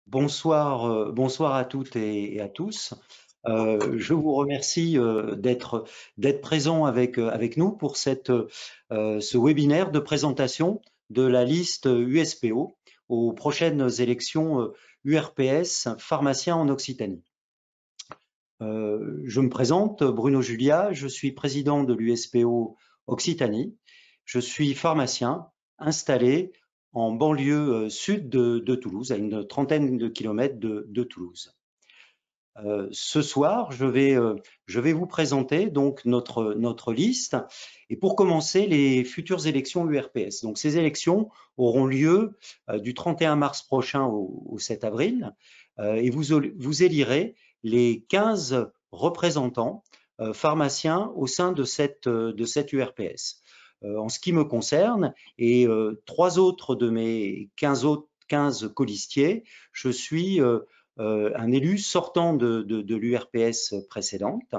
Bonsoir, bonsoir à toutes et à tous. Je vous remercie d'être présents avec nous pour ce webinaire de présentation de la liste USPO aux prochaines élections URPS pharmacien en Occitanie. Je me présente, Bruno Julia, je suis président de l'USPO Occitanie. Je suis pharmacien installé en banlieue sud de Toulouse, à une trentaine de kilomètres de Toulouse. Ce soir, je vais vous présenter donc notre liste et pour commencer, les futures élections URPS. Donc ces élections auront lieu du 31 mars prochain au 7 avril et vous élirez les 15 représentants pharmaciens au sein de cette URPS. En ce qui me concerne et trois autres de mes 15 colistiers, je suis un élu sortant de l'URPS précédente.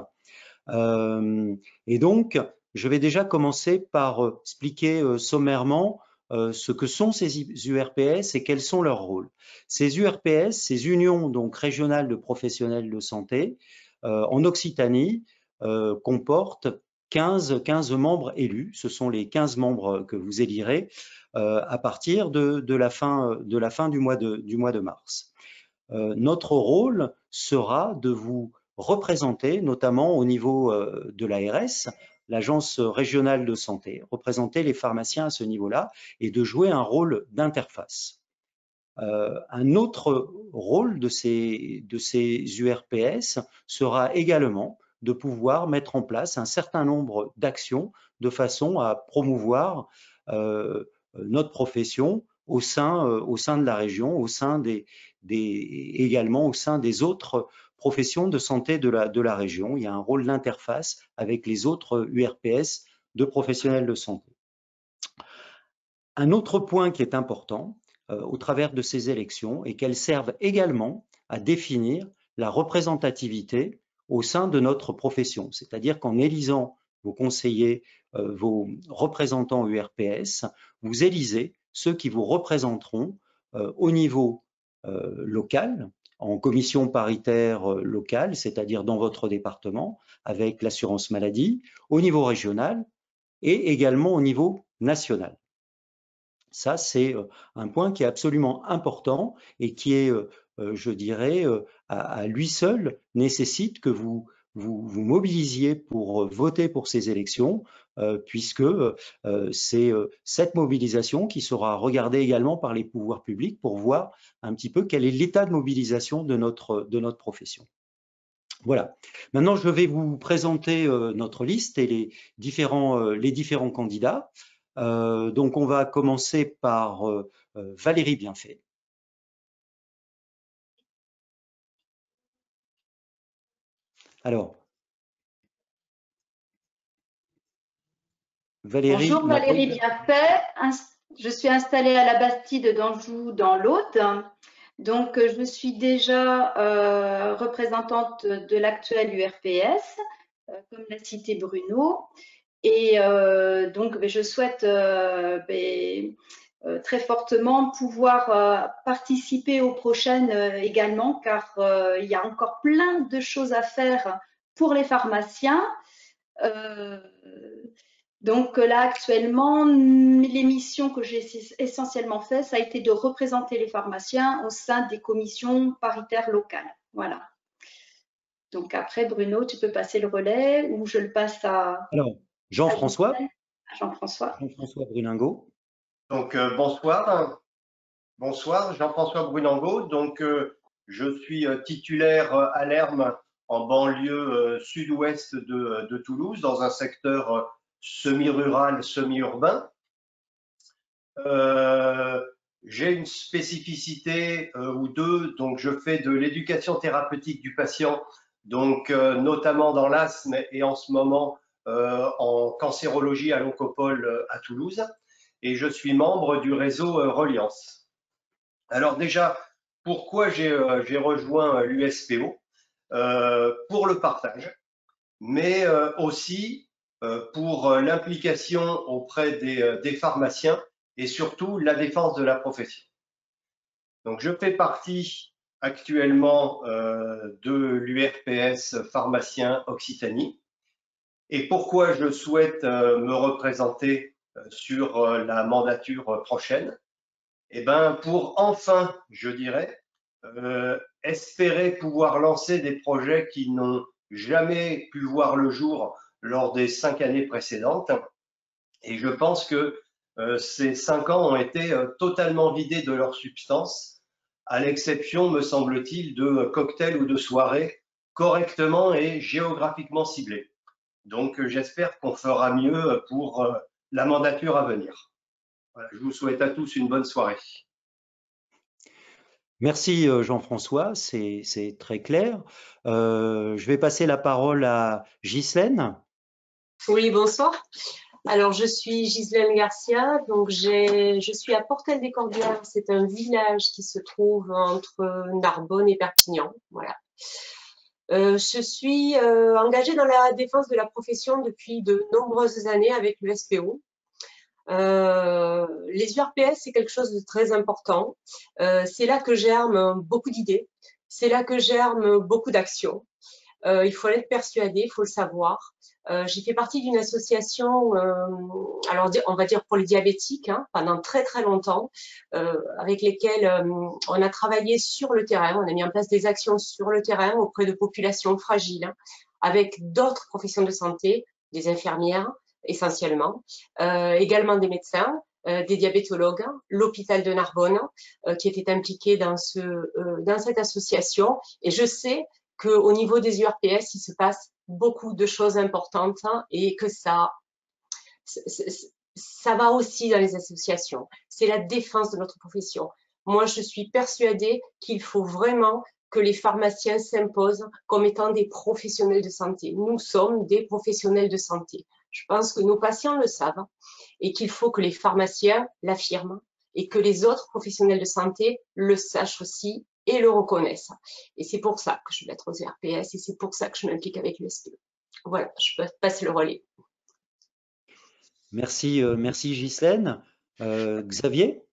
Et donc, je vais déjà commencer par expliquer sommairement ce que sont ces URPS et quels sont leurs rôles. Ces URPS, ces unions donc régionales de professionnels de santé, en Occitanie, comportent 15 membres élus. Ce sont les 15 membres que vous élirez à partir de la fin du mois de mars. Notre rôle sera de vous représenter, notamment au niveau de l'ARS, l'Agence régionale de santé, représenter les pharmaciens à ce niveau-là et de jouer un rôle d'interface. Un autre rôle de ces URPS sera également de pouvoir mettre en place un certain nombre d'actions de façon à promouvoir notre profession au sein de la région, également au sein des autres professions de santé de la région. Il y a un rôle d'interface avec les autres URPS de professionnels de santé. Un autre point qui est important au travers de ces élections est qu'elles servent également à définir la représentativité au sein de notre profession. C'est-à-dire qu'en élisant vos conseillers, vos représentants URPS, vous élisez ceux qui vous représenteront au niveau local, en commission paritaire locale, c'est-à-dire dans votre département, avec l'assurance maladie, au niveau régional et également au niveau national. Ça, c'est un point qui est absolument important et qui est, je dirais, à lui seul nécessite que vous mobilisiez pour voter pour ces élections, puisque c'est cette mobilisation qui sera regardée également par les pouvoirs publics pour voir un petit peu quel est l'état de mobilisation de notre profession. Voilà. Maintenant, je vais vous présenter notre liste et les différents candidats. Donc, on va commencer par Valérie Bienfait. Alors, Valérie. Bonjour, Valérie Bienfait. Je suis installée à la Bastide d'Anjou dans l'Aude. Donc, je suis déjà représentante de l'actuel URPS, comme l'a cité Bruno. Et donc, je souhaite très fortement pouvoir participer aux prochaines également, car il y a encore plein de choses à faire pour les pharmaciens. Donc là, actuellement, l'émission que j'ai essentiellement fait, ça a été de représenter les pharmaciens au sein des commissions paritaires locales. Voilà. Donc après, Bruno, tu peux passer le relais ou je le passe à… Alors, Jean-François. Jean-François Bruningo. Donc, bonsoir. Bonsoir, Jean-François Brunango. Donc, je suis titulaire à Lerme, en banlieue sud-ouest de Toulouse, dans un secteur semi-rural, semi-urbain. J'ai une spécificité ou deux, donc je fais de l'éducation thérapeutique du patient, donc notamment dans l'asthme et en ce moment en cancérologie à l'Oncopole à Toulouse. Et je suis membre du réseau Reliance. Alors déjà, pourquoi j'ai rejoint l'USPO? Pour le partage, mais aussi pour l'implication auprès des pharmaciens et surtout la défense de la profession. Donc je fais partie actuellement de l'URPS pharmacien Occitanie. Et pourquoi je souhaite me représenter sur la mandature prochaine? Eh bien, pour enfin, je dirais, espérer pouvoir lancer des projets qui n'ont jamais pu voir le jour lors des 5 années précédentes. Et je pense que ces 5 ans ont été totalement vidés de leur substance, à l'exception, me semble-t-il, de cocktails ou de soirées correctement et géographiquement ciblés. Donc, j'espère qu'on fera mieux pour la mandature à venir. Voilà, je vous souhaite à tous une bonne soirée. Merci Jean-François, c'est très clair. Je vais passer la parole à Ghislaine. Oui, bonsoir. Alors, je suis Ghislaine Garcia, donc je suis à Portel-des-Corbières. C'est un village qui se trouve entre Narbonne et Perpignan. Voilà. Je suis engagée dans la défense de la profession depuis de nombreuses années avec l'USPO. Les URPS, c'est quelque chose de très important. C'est là que germent beaucoup d'idées. C'est là que germent beaucoup d'actions. Il faut être persuadé, il faut le savoir. J'ai fait partie d'une association, alors on va dire pour les diabétiques, hein, pendant très très longtemps, avec lesquels on a travaillé sur le terrain, on a mis en place des actions sur le terrain auprès de populations fragiles, hein, avec d'autres professions de santé, des infirmières essentiellement, également des médecins, des diabétologues, l'hôpital de Narbonne qui était impliqué dans cette association. Et je sais qu'au niveau des URPS, il se passe beaucoup de choses importantes et que ça va aussi dans les associations. C'est la défense de notre profession. Moi, je suis persuadée qu'il faut vraiment que les pharmaciens s'imposent comme étant des professionnels de santé. Nous sommes des professionnels de santé. Je pense que nos patients le savent et qu'il faut que les pharmaciens l'affirment et que les autres professionnels de santé le sachent aussi et le reconnaissent. Et c'est pour ça que je vais être aux URPS et c'est pour ça que je m'implique avec l'USPO. Voilà, je passe le relais. Merci, merci Ghislaine. Xavier?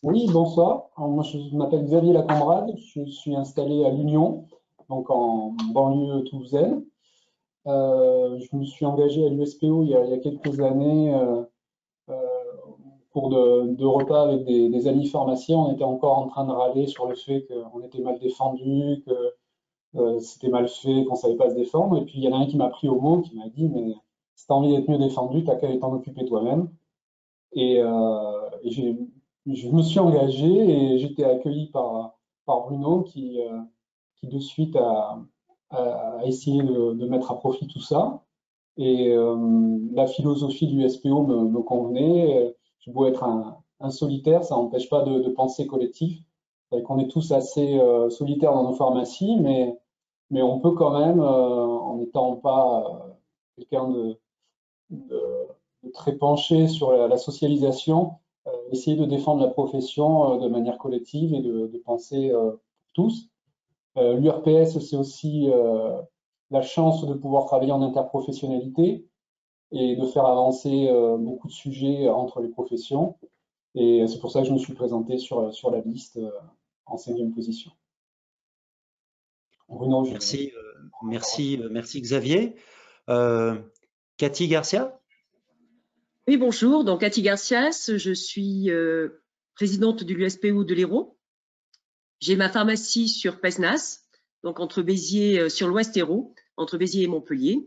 Oui, bonsoir. Alors, moi, je m'appelle Xavier Lacambrade. Je suis installé à l'Union, donc en banlieue toulousaine. Je me suis engagé à l'USPO il y a quelques années pour de repas avec des amis pharmaciens. On était encore en train de râler sur le fait qu'on était mal défendu, que c'était mal fait, qu'on ne savait pas se défendre. Et puis, il y en a un qui m'a pris au mot, qui m'a dit, mais si tu as envie d'être mieux défendu, tu n'as qu'à t'en occuper toi-même. Et je me suis engagé et j'étais accueilli par Bruno qui de suite a essayé de mettre à profit tout ça. Et la philosophie du SPO me convenait. J'ai beau être un solitaire, ça n'empêche pas de penser collectif. On est tous assez solitaires dans nos pharmacies, mais on peut quand même, en n'étant pas quelqu'un de très penché sur la socialisation, essayer de défendre la profession de manière collective et de penser tous. L'URPS, c'est aussi la chance de pouvoir travailler en interprofessionnalité et de faire avancer beaucoup de sujets entre les professions. Et c'est pour ça que je me suis présenté sur la liste en 5e position. Bruno, merci Xavier. Cathy Garcia? Oui, bonjour. Donc, Cathy Garcias, je suis présidente de l'USPO de l'Hérault. J'ai ma pharmacie sur Pesnas, donc entre Béziers, sur l'Ouest Hérault, entre Béziers et Montpellier.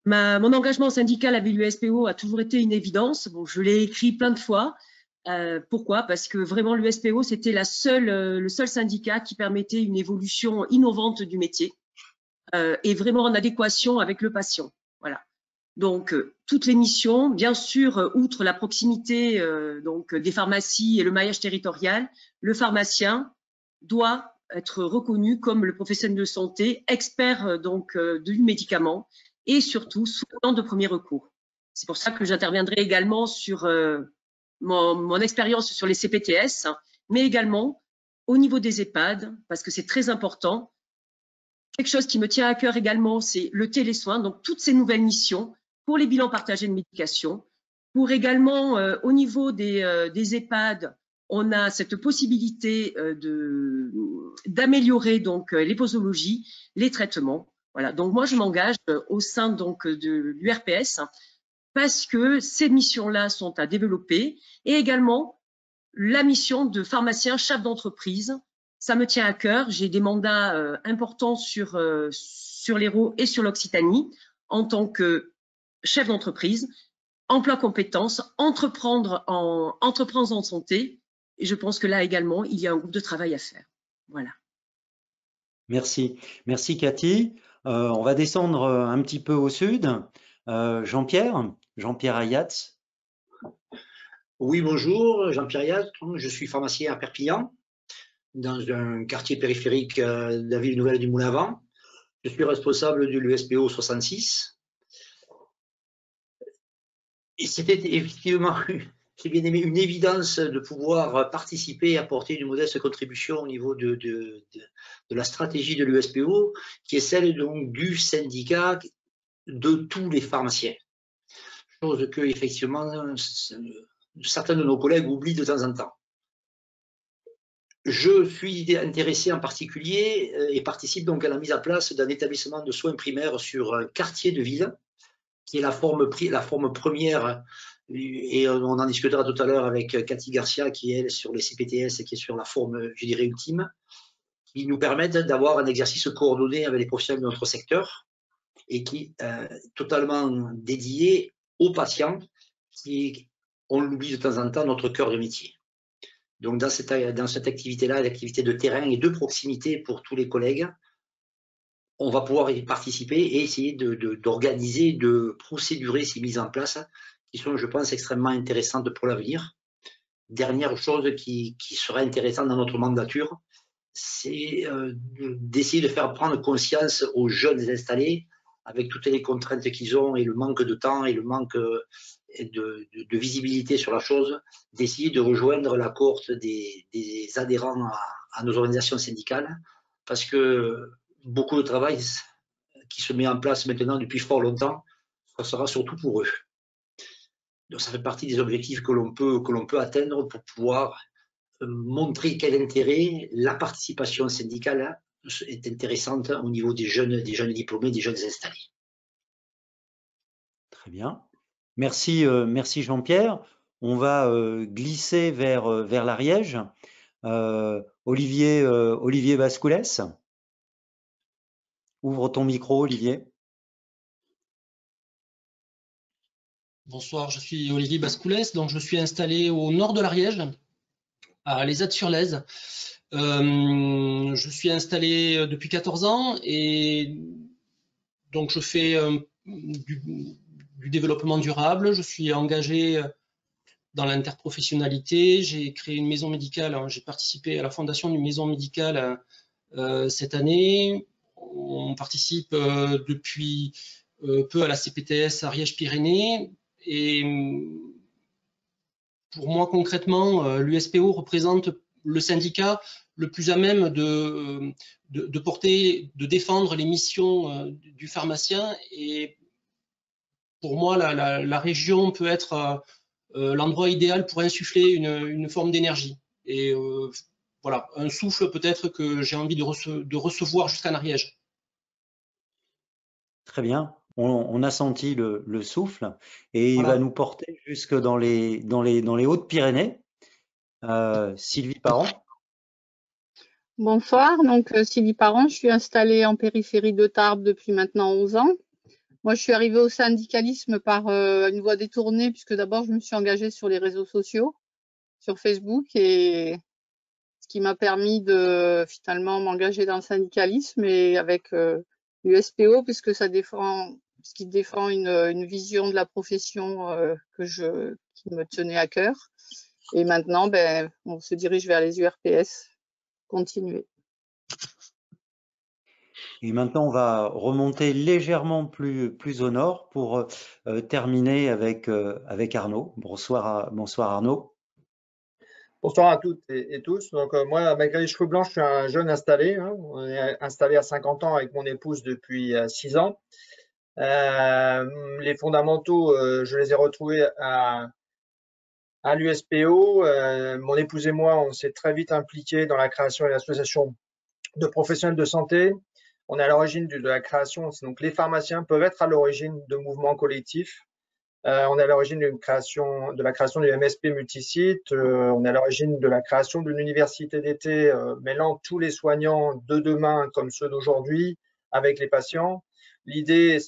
Mon engagement syndical avec l'USPO a toujours été une évidence. Bon, je l'ai écrit plein de fois. Pourquoi? Parce que vraiment l'USPO, c'était le seul syndicat qui permettait une évolution innovante du métier et vraiment en adéquation avec le patient. Voilà. Donc, toutes les missions, bien sûr, outre la proximité donc des pharmacies et le maillage territorial, le pharmacien doit être reconnu comme le professionnel de santé, expert donc du médicament et surtout soignant de premier recours. C'est pour ça que j'interviendrai également sur mon expérience sur les CPTS, mais également au niveau des EHPAD, parce que c'est très important. Quelque chose qui me tient à cœur également, c'est le télésoin, donc toutes ces nouvelles missions pour les bilans partagés de médication, pour également au niveau des EHPAD, on a cette possibilité d'améliorer donc les posologies, les traitements. Voilà. Donc moi je m'engage au sein donc de l'URPS parce que ces missions-là sont à développer et également la mission de pharmacien chef d'entreprise. Ça me tient à cœur. J'ai des mandats importants sur l'Hérault et sur l'Occitanie en tant que chef d'entreprise, emploi compétences, entreprendre en santé. Et je pense que là également, il y a un groupe de travail à faire. Voilà. Merci. Merci Cathy. On va descendre un petit peu au sud. Jean-Pierre Ayatz. Oui, bonjour, Jean-Pierre Ayatz. Je suis pharmacien à Perpignan, dans un quartier périphérique de la ville nouvelle du Moulin-à-Vent. Je suis responsable de l'USPO 66. Et c'était effectivement, j'ai bien aimé, une évidence de pouvoir participer et apporter une modeste contribution au niveau de la stratégie de l'USPO, qui est celle donc du syndicat de tous les pharmaciens. Chose que, effectivement, certains de nos collègues oublient de temps en temps. Je suis intéressé en particulier et participe donc à la mise en place d'un établissement de soins primaires sur un quartier de ville, qui est la forme première, et on en discutera tout à l'heure avec Cathy Garcia, qui est elle sur les CPTS et qui est sur la forme, je dirais, ultime, qui nous permettent d'avoir un exercice coordonné avec les professionnels de notre secteur et qui est totalement dédié aux patients, qui, on l'oublie de temps en temps, notre cœur de métier. Donc dans cette activité-là, l'activité de terrain et de proximité pour tous les collègues, on va pouvoir y participer et essayer d'organiser, de procédurer ces mises en place qui sont, je pense, extrêmement intéressantes pour l'avenir. Dernière chose qui sera intéressante dans notre mandature, c'est d'essayer de faire prendre conscience aux jeunes installés, avec toutes les contraintes qu'ils ont et le manque de temps et le manque de visibilité sur la chose, d'essayer de rejoindre la cohorte des adhérents à nos organisations syndicales, parce que beaucoup de travail qui se met en place maintenant depuis fort longtemps, ça sera surtout pour eux. Donc ça fait partie des objectifs que l'on peut atteindre pour pouvoir montrer quel intérêt la participation syndicale est intéressante au niveau des jeunes diplômés, des jeunes installés. Très bien. Merci, merci Jean-Pierre. On va glisser vers l'Ariège. Olivier Bascoulès. Ouvre ton micro, Olivier. Bonsoir, je suis Olivier Bascoulès, donc je suis installé au nord de l'Ariège, à Les Aides-sur-Lèze. Je suis installé depuis 14 ans et donc je fais du développement durable. Je suis engagé dans l'interprofessionnalité. J'ai créé une maison médicale. J'ai participé à la fondation d'une maison médicale cette année. On participe depuis peu à la CPTS Ariège-Pyrénées. Et pour moi, concrètement, l'USPO représente le syndicat le plus à même de porter, de défendre les missions du pharmacien. Et pour moi, la région peut être l'endroit idéal pour insuffler une forme d'énergie. Et voilà, un souffle peut-être que j'ai envie de recevoir jusqu'en Ariège. Très bien. On a senti le souffle et il Voilà. va nous porter jusque dans les Hautes-Pyrénées. Sylvie Parent. Bonsoir, donc Sylvie Parent, je suis installée en périphérie de Tarbes depuis maintenant 11 ans. Moi, je suis arrivée au syndicalisme par une voie détournée, puisque d'abord, je me suis engagée sur les réseaux sociaux, sur Facebook, et ce qui m'a permis de finalement m'engager dans le syndicalisme et avec l'USPO, puisque qui défend une vision de la profession qui me tenait à cœur. Et maintenant, on se dirige vers les URPS. Continuer. Et maintenant, on va remonter légèrement plus au nord pour terminer avec Arnaud. Bonsoir Arnaud. Bonsoir à toutes et tous. Donc moi, malgré les cheveux blancs, je suis un jeune installé. Hein. On est installé à 50 ans avec mon épouse depuis 6 ans. Les fondamentaux, je les ai retrouvés À l'USPO, mon épouse et moi, on s'est très vite impliqués dans la création et l'association de professionnels de santé. On est à l'origine de la création, donc les pharmaciens peuvent être à l'origine de mouvements collectifs. On est à l'origine de la création du MSP multisite. On est à l'origine de la création d'une université d'été mêlant tous les soignants de demain comme ceux d'aujourd'hui avec les patients. L'idée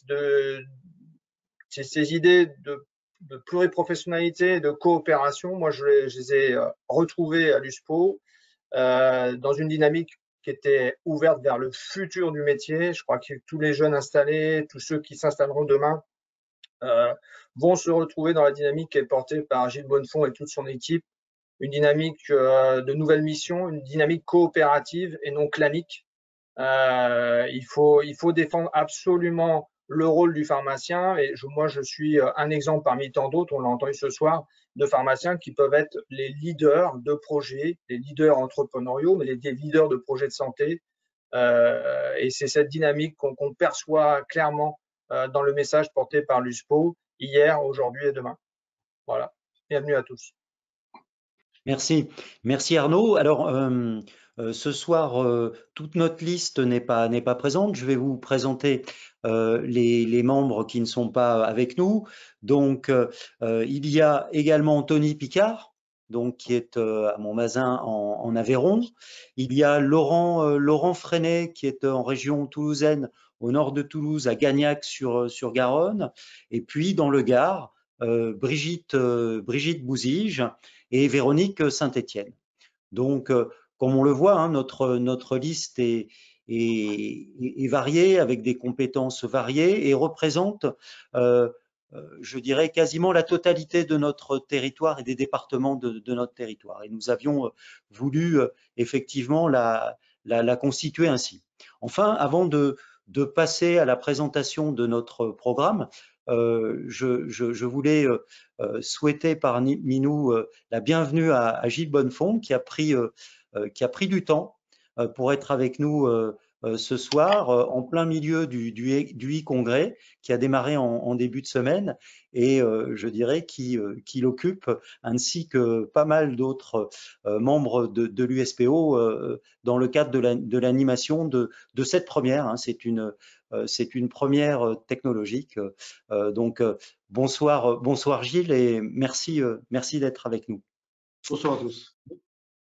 c'est ces idées de pluriprofessionnalité, de coopération. Moi, je les ai retrouvées à l'USPO dans une dynamique qui était ouverte vers le futur du métier. Je crois que tous les jeunes installés, tous ceux qui s'installeront demain, vont se retrouver dans la dynamique qui est portée par Gilles Bonnefond et toute son équipe, une dynamique de nouvelles missions, une dynamique coopérative et non clanique. Il faut défendre absolument le rôle du pharmacien et moi je suis un exemple parmi tant d'autres, on l'a entendu ce soir, de pharmaciens qui peuvent être les leaders de projets, les leaders entrepreneuriaux, mais des leaders de projets de santé. Et c'est cette dynamique qu'on perçoit clairement dans le message porté par l'USPO hier, aujourd'hui et demain. Voilà. Bienvenue à tous. Merci. Merci Arnaud. Alors, ce soir, toute notre liste n'est pas présente. Je vais vous présenter les membres qui ne sont pas avec nous. Donc, il y a également Tony Picard, donc, qui est à Montmazin en Aveyron. Il y a Laurent Freinet, qui est en région toulousaine, au nord de Toulouse, à Gagnac sur Garonne. Et puis, dans le Gard, Brigitte Bouzige et Véronique Saint-Étienne. Donc, comme on le voit, hein, notre liste est variée, avec des compétences variées et représente, je dirais, quasiment la totalité de notre territoire et des départements de notre territoire. Et nous avions voulu effectivement la constituer ainsi. Enfin, avant de passer à la présentation de notre programme, je voulais souhaiter parmi nous la bienvenue à Gilles Bonnefond qui a pris du temps pour être avec nous ce soir en plein milieu du e-congrès qui a démarré en début de semaine et je dirais qu'il occupe ainsi que pas mal d'autres membres de l'USPO dans le cadre de l'animation de cette première. Hein, c'est une première technologique. Donc, bonsoir Gilles et merci d'être avec nous. Bonsoir à tous.